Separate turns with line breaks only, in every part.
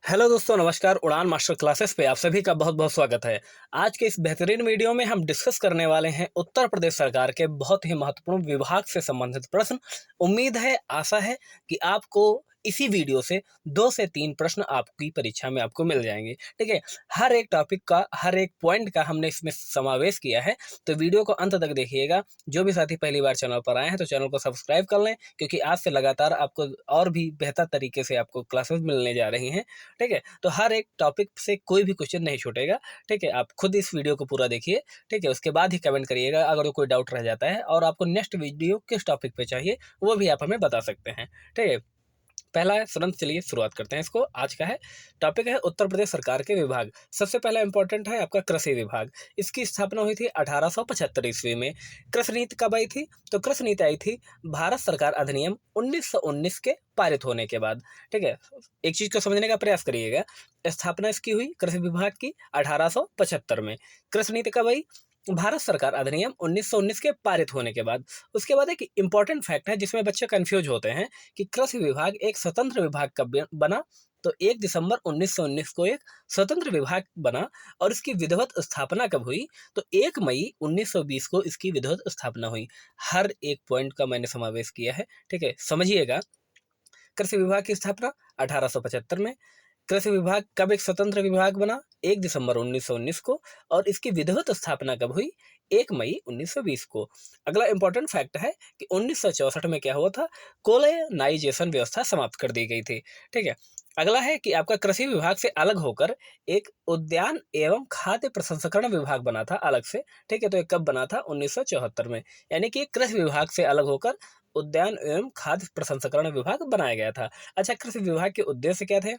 Hello दोस्तों, नमस्कार। उड़ान मास्टर क्लासेस पे आप सभी का बहुत बहुत स्वागत है। आज के इस बेहतरीन वीडियो में हम डिस्कस करने वाले हैं उत्तर प्रदेश सरकार के बहुत ही महत्वपूर्ण विभाग से संबंधित प्रश्न। उम्मीद है, आशा है कि आपको इसी वीडियो से 2 से 3 प्रश्न आपकी परीक्षा में आपको मिल जाएंगे। ठीक है, हर एक टॉपिक का, हर एक पॉइंट का हमने इसमें समावेश किया है, तो वीडियो को अंत तक देखिएगा। जो भी साथी पहली बार चैनल पर आए हैं तो चैनल को सब्सक्राइब कर लें, क्योंकि आज से लगातार आपको और भी बेहतर तरीके से आपको क्लासेस मिलने जा रही हैं। ठीक है, तो हर एक टॉपिक से कोई भी क्वेश्चन नहीं छूटेगा। ठीक है, आप खुद इस वीडियो को पूरा देखिए। ठीक है, उसके बाद ही कमेंट करिएगा अगर कोई डाउट रह जाता है, और आपको नेक्स्ट वीडियो किस टॉपिक पे चाहिए वो भी आप हमें बता सकते हैं। ठीक है, पहला है तुरंत, चलिए शुरुआत करते हैं इसको। आज का है टॉपिक है उत्तर प्रदेश सरकार के विभाग। सबसे पहला इंपॉर्टेंट है आपका कृषि विभाग। इसकी स्थापना हुई थी 1875 ईस्वी में। कृषि नीति कब आई थी? तो कृषि नीति आई थी भारत सरकार अधिनियम 1919 के पारित होने के बाद। ठीक है, एक चीज को समझने का प्रयास करिएगा। स्थापना इसकी हुई कृषि विभाग की 1875 में। कृषि नीति कब आई? भारत सरकार अधिनियम 1919 के पारित होने के बाद। उसके बाद एक इंपॉर्टेंट फैक्ट है जिसमें बच्चे कंफ्यूज होते हैं कि कृषि विभाग एक स्वतंत्र विभाग कब बना। तो 1 दिसंबर 1919 को एक स्वतंत्र विभाग बना। और इसकी विधिवत स्थापना कब हुई? तो 1 मई 1920 को इसकी विधिवत स्थापना हुई। हर एक पॉइंट का मैंने समावेश किया है। ठीक है, समझिएगा। कृषि विभाग की स्थापना 1875 में। कृषि विभाग कब एक स्वतंत्र विभाग बना? 1 दिसंबर 1919 को। और इसकी विधिवत स्थापना कब हुई? 1 मई 1920 को। अगला इंपॉर्टेंट फैक्ट है कि 1964 में क्या हुआ था? कोलोनाइजेशन व्यवस्था समाप्त कर दी गई थी। ठीक है, अगला है कि आपका कृषि विभाग से अलग होकर एक उद्यान एवं खाद्य प्रसंस्करण विभाग बना था अलग से। ठीक है, तो ये कब बना था? 1974 में। यानी कि कृषि विभाग से अलग होकर उद्यान एवं खाद्य प्रसंस्करण विभाग बनाया गया था। अच्छा, कृषि विभाग के उद्देश्य क्या थे?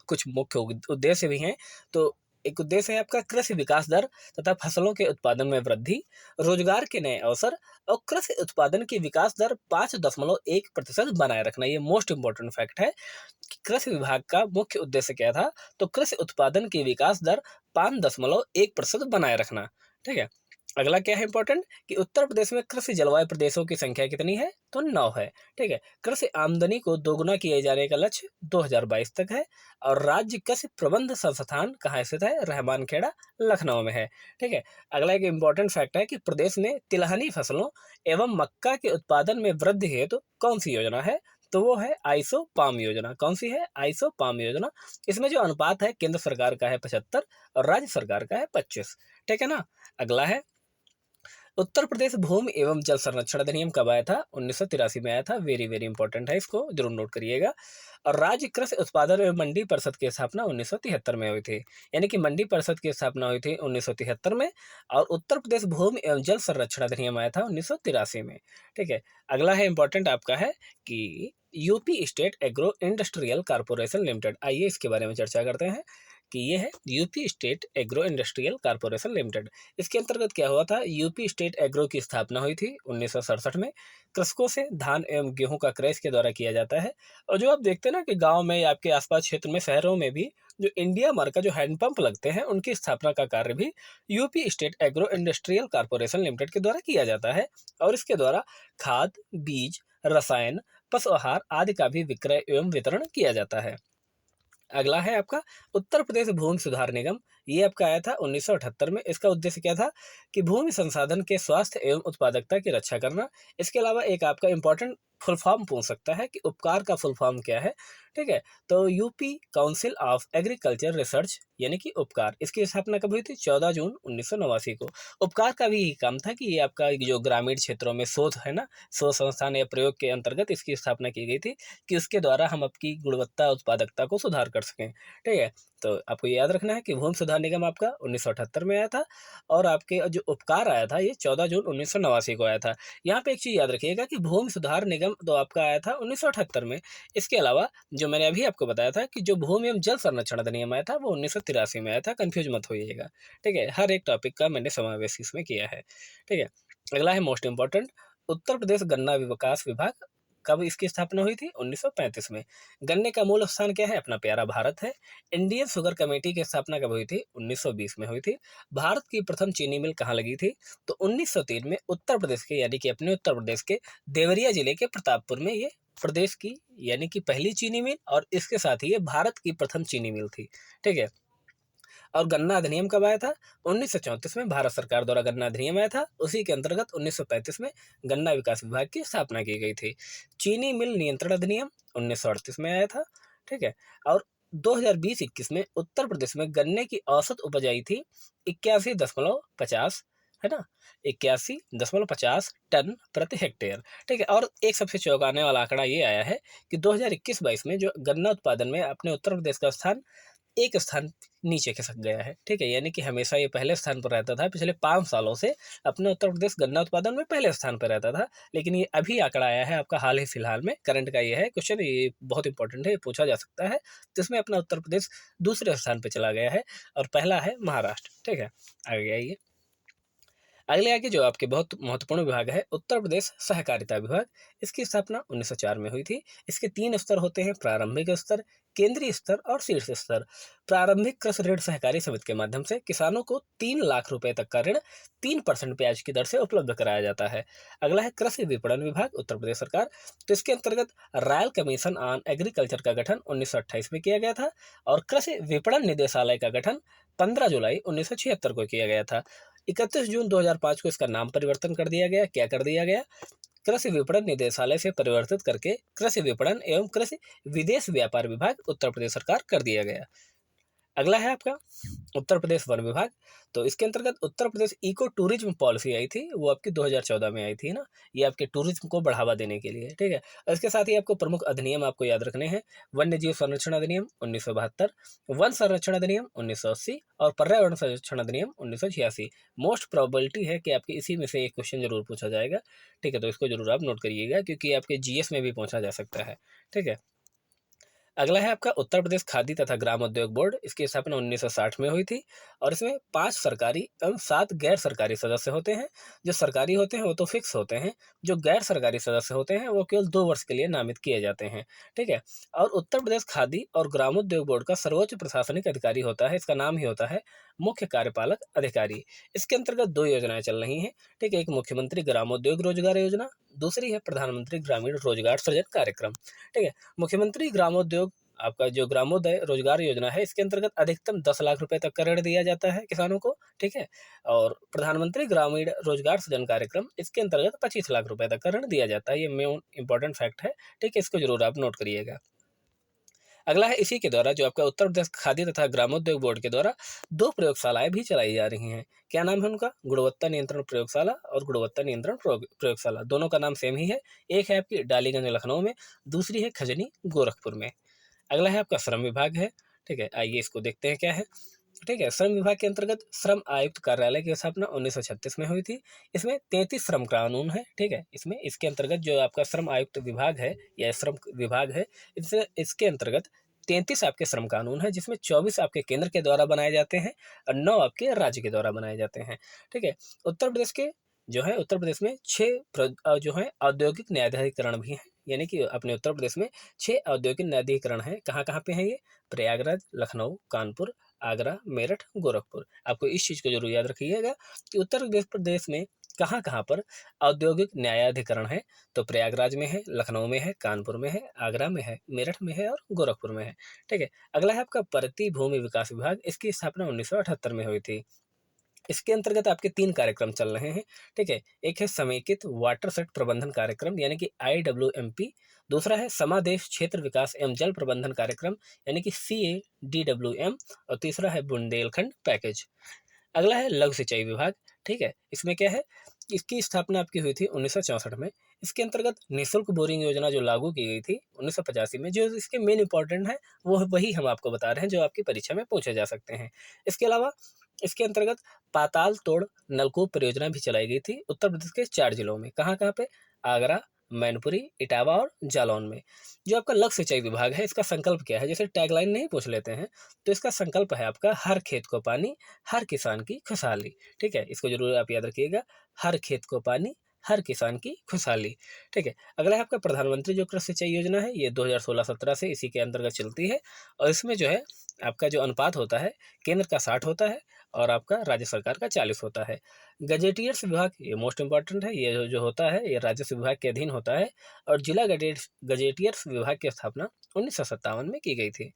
कुछ मुख्य उद्देश्य भी हैं। तो एक उद्देश्य है आपका कृषि विकास दर तथा फसलों के उत्पादन में वृद्धि, रोजगार के नए अवसर, और कृषि उत्पादन की विकास दर 5.1% बनाए रखना। ये मोस्ट इंपॉर्टेंट फैक्ट है कि कृषि विभाग का मुख्य उद्देश्य क्या था? तो कृषि उत्पादन की विकास दर 5.1% बनाए रखना। ठीक है, अगला क्या है इंपॉर्टेंट कि उत्तर प्रदेश में कृषि जलवायु प्रदेशों की संख्या कितनी है? तो 9 है। ठीक है, कृषि आमदनी को दोगुना किए जाने का लक्ष्य 2022 तक है। और राज्य कृषि प्रबंध संस्थान कहाँ स्थित है? रहमान खेड़ा, लखनऊ में है। ठीक है, अगला एक इंपॉर्टेंट फैक्ट है कि प्रदेश में तिलहनी फसलों एवं मक्का के उत्पादन में वृद्धि हेतु कौन सी योजना है? तो वो है आइसो पाम योजना। कौन सी है? आइसो पाम योजना। इसमें जो अनुपात है केंद्र सरकार का है 75 और राज्य सरकार का है 25। ठीक है ना। अगला है उत्तर प्रदेश भूमि एवं जल संरक्षण अधिनियम कब आया था? 1983 में आया था। वेरी वेरी इंपॉर्टेंट है, इसको जरूर नोट करिएगा। और राज्य कृषि उत्पादन एवं मंडी परिषद की स्थापना 1973 में हुई थी। यानी कि मंडी परिषद की स्थापना हुई थी 1973 में। और उत्तर प्रदेश भूमि एवं जल संरक्षण अधिनियम आया था 1983 में। ठीक है, अगला है इंपॉर्टेंट आपका है कि UP state agro industrial corporation limited. आइए इसके बारे में चर्चा करते हैं कि ये है UP state agro industrial corporation limited. इसके अंतर्गत क्या हुआ था? यूपी स्टेट एग्रो की स्थापना हुई थी 1967 में। कृषकों से धान एवं गेहूं का क्रय इसके द्वारा किया जाता है। और जो आप देखते हैं ना कि गांव में या आपके आसपास क्षेत्र में, शहरों में भी जो इंडिया मार्क का जो हैंडपंप लगते हैं, उनकी स्थापना का कार्य भी UP state agro industrial corporation limited के द्वारा किया जाता है। और इसके द्वारा खाद, बीज, रसायन, पशु आहार आदि का भी विक्रय एवं वितरण किया जाता है। अगला है आपका उत्तर प्रदेश भूमि सुधार निगम। ये आपका आया था 1978 में। इसका उद्देश्य क्या था? कि भूमि संसाधन के स्वास्थ्य एवं उत्पादकता की रक्षा करना। इसके अलावा एक आपका इंपॉर्टेंट फुल फॉर्म पूछ सकता है कि उपकार का फुल फॉर्म क्या है। ठीक है, तो UP council of agriculture research यानी कि उपकार, इसकी स्थापना कब हुई थी? 14 जून 1989 को। उपकार का भी यही काम था कि ये आपका जो ग्रामीण क्षेत्रों में शोध है ना, शोध संस्थान या प्रयोग के अंतर्गत इसकी स्थापना की गई थी, कि उसके द्वारा हम आपकी गुणवत्ता उत्पादकता को सुधार कर सकें। ठीक है, तो आपको याद रखना है कि भूमि सुधार निगम आपका 1978 में आया था। और आपके जो उपकार आया था ये 14 जून 1989 को आया था। यहाँ पे एक चीज़ याद रखिएगा कि भूमि सुधार निगम तो आपका आया था 1978 में। इसके अलावा जो मैंने अभी आपको बताया था कि जो भूमि एवं जल संरक्षण अधिनियम आया था वो 1983 में आया था। कंफ्यूज मत होइएगा। ठीक है, हर एक टॉपिक का मैंने समावेश इसमें किया है। ठीक है, अगला है मोस्ट इंपॉर्टेंट उत्तर प्रदेश गन्ना विकास विभाग कब इसकी स्थापना हुई थी? 1935 में। गन्ने का मूल स्थान क्या है? अपना प्यारा भारत है। इंडियन शुगर कमेटी की स्थापना कब हुई थी? 1920 में हुई थी। भारत की प्रथम चीनी मिल कहाँ लगी थी? तो 1903 में उत्तर प्रदेश के, यानी कि अपने उत्तर प्रदेश के देवरिया जिले के प्रतापपुर में ये प्रदेश की यानी कि पहली चीनी मिल और इसके साथ ही ये भारत की प्रथम चीनी मिल थी। ठीक है। और गन्ना अधिनियम कब आया था? 1934 में भारत सरकार द्वारा गन्ना अधिनियम आया था। उसी के अंतर्गत 1935 में गन्ना विकास विभाग की स्थापना की गई थी। चीनी मिल नियंत्रण अधिनियम 1938 में आया था। ठीक है। और 2020-21 में उत्तर प्रदेश में गन्ने की औसत उपज आई थी 81.50, है ना, 81.50 टन प्रति हेक्टेयर। ठीक है। और एक सबसे चौंकाने वाला आंकड़ा ये आया है कि 2021-22 में जो गन्ना उत्पादन में अपने उत्तर प्रदेश का स्थान एक स्थान नीचे खिसक गया है। ठीक है। यानी कि हमेशा ये पहले स्थान पर रहता था, पिछले 5 सालों से अपने उत्तर प्रदेश गन्ना उत्पादन में पहले स्थान पर रहता था, लेकिन ये अभी आंकड़ा आया है आपका हाल ही फिलहाल में, करंट का ये है क्वेश्चन, ये बहुत इंपॉर्टेंट है, ये पूछा जा सकता है। जिसमें अपना उत्तर प्रदेश दूसरे स्थान पर चला गया है और पहला है महाराष्ट्र। ठीक है। आगे आइए। अगले आगे जो आपके बहुत महत्वपूर्ण विभाग है उत्तर प्रदेश सहकारिता विभाग। इसकी स्थापना 1904 में हुई थी। इसके 3 स्तर होते हैं, प्रारंभिक स्तर, केंद्रीय स्तर और शीर्ष स्तर। प्रारंभिक कृषि ऋण सहकारी समिति के माध्यम से किसानों को 3 लाख रुपए तक का ऋण 3% ब्याज की दर से उपलब्ध कराया जाता है। अगला है कृषि विपणन विभाग, उत्तर प्रदेश सरकार। तो इसके अंतर्गत रॉयल कमीशन ऑन एग्रीकल्चर का गठन 1928 में किया गया था और कृषि विपणन निदेशालय का गठन 15 जुलाई 1976 को किया गया था। 31 जून 2005 को इसका नाम परिवर्तन कर दिया गया। क्या कर दिया गया? कृषि विपणन निदेशालय से परिवर्तित करके कृषि विपणन एवं कृषि विदेश व्यापार विभाग उत्तर प्रदेश सरकार कर दिया गया। अगला है आपका उत्तर प्रदेश वन विभाग। तो इसके अंतर्गत Uttar Pradesh eco tourism policy आई थी, वो आपकी 2014 में आई थी ना, ये आपके टूरिज्म को बढ़ावा देने के लिए। ठीक है। और इसके साथ ही आपको प्रमुख अधिनियम आपको याद रखने हैं। वन्य जीव संरक्षण अधिनियम 1972, वन संरक्षण अधिनियम 1980 और पर्यावरण संरक्षण अधिनियम 1986। मोस्ट प्रोबेबिलिटी है कि आपके इसी में से एक क्वेश्चन जरूर पूछा जाएगा। ठीक है। तो इसको जरूर आप नोट करिएगा क्योंकि आपके जीएस में भी पूछा जा सकता है। ठीक है। अगला है आपका उत्तर प्रदेश खादी तथा ग्राम उद्योग बोर्ड। इसकी स्थापना 1960 में हुई थी और इसमें 5 सरकारी एवं 7 गैर सरकारी सदस्य होते हैं। जो सरकारी होते हैं वो तो फिक्स होते हैं, जो गैर सरकारी सदस्य होते हैं वो केवल 2 वर्ष के लिए नामित किए जाते हैं। ठीक है। और उत्तर प्रदेश खादी और ग्रामोद्योग बोर्ड का सर्वोच्च प्रशासनिक अधिकारी होता है, इसका नाम ही होता है मुख्य कार्यपालक अधिकारी। इसके अंतर्गत 2 योजनाएं चल रही हैं। ठीक है। एक मुख्यमंत्री ग्रामोद्योग रोजगार योजना, दूसरी है प्रधानमंत्री ग्रामीण रोजगार सृजन कार्यक्रम। ठीक है। मुख्यमंत्री ग्रामोद्योग आपका जो ग्रामोदय रोजगार योजना है, इसके अंतर्गत अधिकतम 10 लाख रुपए तक का ऋण दिया जाता है किसानों को। ठीक है। और प्रधानमंत्री ग्रामीण रोजगार सृजन कार्यक्रम, इसके अंतर्गत 25 लाख रुपए तक का ऋण दिया जाता है। ये मेन इंपॉर्टेंट फैक्ट है। ठीक है। इसको जरूर आप नोट करिएगा। अगला है इसी के द्वारा जो आपका उत्तर प्रदेश खादी तथा ग्रामोद्योग बोर्ड के द्वारा 2 प्रयोगशालाएं भी चलाई जा रही हैं। क्या नाम है उनका? गुणवत्ता नियंत्रण प्रयोगशाला और गुणवत्ता नियंत्रण प्रयोगशाला। दोनों का नाम सेम ही है। एक है आपकी डालीगंज लखनऊ में, दूसरी है खजनी गोरखपुर में। अगला है आपका श्रम विभाग है। ठीक है। आइए इसको देखते हैं क्या है। ठीक है। श्रम विभाग के अंतर्गत श्रम आयुक्त कार्यालय की स्थापना 1936 में हुई थी। इसमें 33 श्रम कानून है। ठीक है। इसमें इसके अंतर्गत जो आपका श्रम आयुक्त विभाग है या श्रम विभाग है, इसके अंतर्गत 33 आपके श्रम कानून है, जिसमें 24 आपके केंद्र के द्वारा बनाए जाते हैं और 9 आपके राज्य के द्वारा बनाए जाते हैं। ठीक है। उत्तर प्रदेश के जो है उत्तर प्रदेश में 6 जो है औद्योगिक न्यायाधिकरण भी हैं। यानी कि अपने उत्तर प्रदेश में 6 औद्योगिक न्यायाधिकरण हैं। कहाँ कहाँ पे हैं ये? प्रयागराज, लखनऊ, कानपुर, आगरा, मेरठ, गोरखपुर। आपको इस चीज़ को जरूर याद रखिएगा कि उत्तर प्रदेश में कहाँ कहाँ पर औद्योगिक न्यायाधिकरण है। तो प्रयागराज में है, लखनऊ में है, कानपुर में है, आगरा में है, मेरठ में है और गोरखपुर में है। ठीक है। अगला है आपका प्रतिभूमि विकास विभाग। इसकी स्थापना 1978 में हुई थी। इसके अंतर्गत आपके 3 कार्यक्रम चल रहे हैं। ठीक है। एक है समेकित वाटर सेट प्रबंधन कार्यक्रम यानी कि IWMP, दूसरा है समादेश क्षेत्र विकास एवं जल प्रबंधन कार्यक्रम यानी कि CADWM और तीसरा है बुंदेलखंड पैकेज। अगला है लघु सिंचाई विभाग। ठीक है। इसमें क्या है? इसकी स्थापना आपकी हुई थी 1964 में। इसके अंतर्गत निःशुल्क बोरिंग योजना जो लागू की गई थी 1985 में, जो इसके मेन इंपॉर्टेंट है वो वही हम आपको बता रहे हैं जो आपकी परीक्षा में पूछे जा सकते हैं। इसके अलावा इसके अंतर्गत पाताल तोड़ नलकूप परियोजना भी चलाई गई थी उत्तर प्रदेश के 4 जिलों में। कहाँ कहाँ पे? आगरा, मैनपुरी, इटावा और जालौन में। जो आपका लघु सिंचाई विभाग है, इसका संकल्प क्या है? जैसे टैगलाइन नहीं पूछ लेते हैं, तो इसका संकल्प है आपका हर खेत को पानी, हर किसान की खुशहाली। ठीक है। इसको जरूर आप याद रखिएगा। हर खेत को पानी, हर किसान की खुशहाली। ठीक है, अगला है आपका प्रधानमंत्री जो कृषि सिंचाई योजना है, ये 2016-17 से इसी के अंतर्गत चलती है और इसमें जो है आपका जो अनुपात होता है, केंद्र का 60 होता है और आपका राज्य सरकार का 40 होता है। गजेटियर्स विभाग ये मोस्ट इंपॉर्टेंट है, ये जो होता है ये राजस्व विभाग के अधीन होता है और जिला गजेटियर्स विभाग की स्थापना 1957 में की गई थी।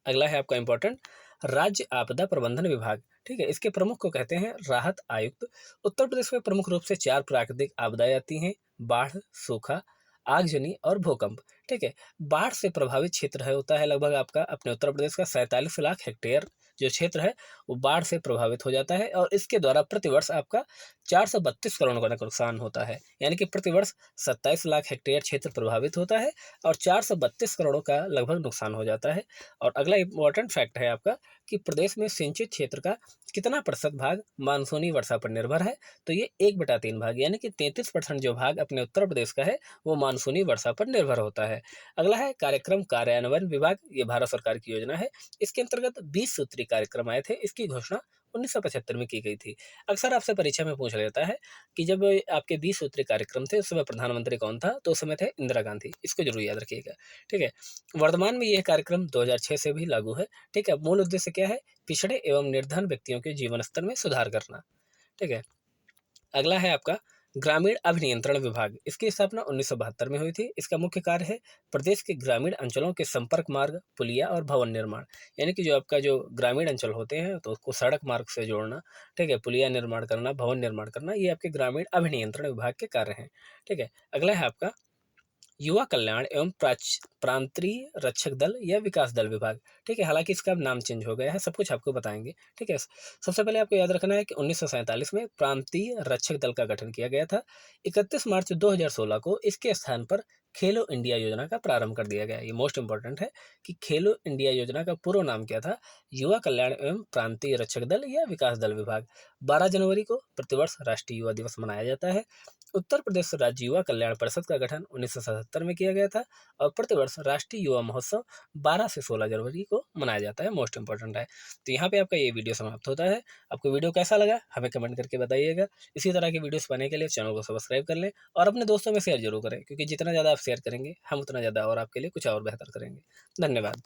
अगला है आपका इंपॉर्टेंट राज्य आपदा प्रबंधन विभाग। ठीक है, इसके प्रमुख को कहते हैं राहत आयुक्त। उत्तर प्रदेश में प्रमुख रूप से 4 प्राकृतिक आपदाएं आती हैं: बाढ़, सूखा, आगजनी और भूकंप। ठीक है, बाढ़ से प्रभावित क्षेत्र है होता है लगभग आपका अपने उत्तर प्रदेश का 47 लाख हेक्टेयर जो क्षेत्र है वो बाढ़ से प्रभावित हो जाता है और इसके द्वारा प्रतिवर्ष आपका 432 करोड़ का नुकसान होता है। यानी कि प्रतिवर्ष 27 लाख हेक्टेयर क्षेत्र प्रभावित होता है और 432 करोड़ का लगभग नुकसान हो जाता है। और अगला इंपॉर्टेंट फैक्ट है आपका कि प्रदेश में सिंचित क्षेत्र का कितना प्रतिशत भाग मानसूनी वर्षा पर निर्भर है, तो ये 1/3 भाग यानी कि 33% जो भाग अपने उत्तर प्रदेश का है वो मानसूनी वर्षा पर निर्भर होता है। अगला है कार्यक्रम कार्यान्वयन विभाग, ये भारत सरकार की योजना है। इसके अंतर्गत 20 सूत्री कार्यक्रम आए थे, इसकी घोषणा 1975 में की गई थी। अक्सर आपसे परीक्षा में पूछ लेता है कि जब आपके 20 सूत्री कार्यक्रम थे उस समय प्रधानमंत्री कौन था, तो उस समय थे इंदिरा गांधी। इसको जरूर याद रखिएगा। ठीक है, वर्तमान में यह कार्यक्रम 2006 से भी लागू है। ठीक है, मूल उद्देश्य क्या है? पिछड़े एवं निर्धन व्यक्तियों के जीवन स्तर में सुधार करना। ठीक है, अगला है आपका ग्रामीण अभिनियंत्रण विभाग। इसकी स्थापना 1972 में हुई थी। इसका मुख्य कार्य है प्रदेश के ग्रामीण अंचलों के संपर्क मार्ग, पुलिया और भवन निर्माण। यानी कि जो आपका जो ग्रामीण अंचल होते हैं तो उसको सड़क मार्ग से जोड़ना, ठीक है, पुलिया निर्माण करना, भवन निर्माण करना, ये आपके ग्रामीण अभिनियंत्रण विभाग के कार्य हैं। ठीक है, अगला है आपका युवा कल्याण एवं प्रांतीय रक्षक दल या विकास दल विभाग। ठीक है, हालांकि इसका अब नाम चेंज हो गया है, सब कुछ आपको बताएंगे। ठीक है, सबसे पहले आपको याद रखना है कि 1947 में प्रांतीय रक्षक दल का गठन किया गया था। 31 मार्च 2016 को इसके स्थान पर खेलो इंडिया योजना का प्रारंभ कर दिया गया। ये मोस्ट इंपॉर्टेंट है कि खेलो इंडिया योजना का पूरा नाम क्या था? युवा कल्याण एवं प्रांतीय रक्षक दल या विकास दल विभाग। 12 जनवरी को प्रतिवर्ष राष्ट्रीय युवा दिवस मनाया जाता है। उत्तर प्रदेश राज्य युवा कल्याण परिषद का गठन 1977 में किया गया था और प्रतिवर्ष राष्ट्रीय युवा महोत्सव 12 से 16 जनवरी को मनाया जाता है। मोस्ट इंपॉर्टेंट है। तो यहाँ पे आपका ये वीडियो समाप्त होता है। आपको वीडियो कैसा लगा हमें कमेंट करके बताइएगा। इसी तरह की वीडियोस पाने के लिए चैनल को सब्सक्राइब कर लें और अपने दोस्तों में शेयर जरूर करें, क्योंकि जितना ज़्यादा आप शेयर करेंगे हम उतना ज़्यादा और आपके लिए कुछ और बेहतर करेंगे। धन्यवाद।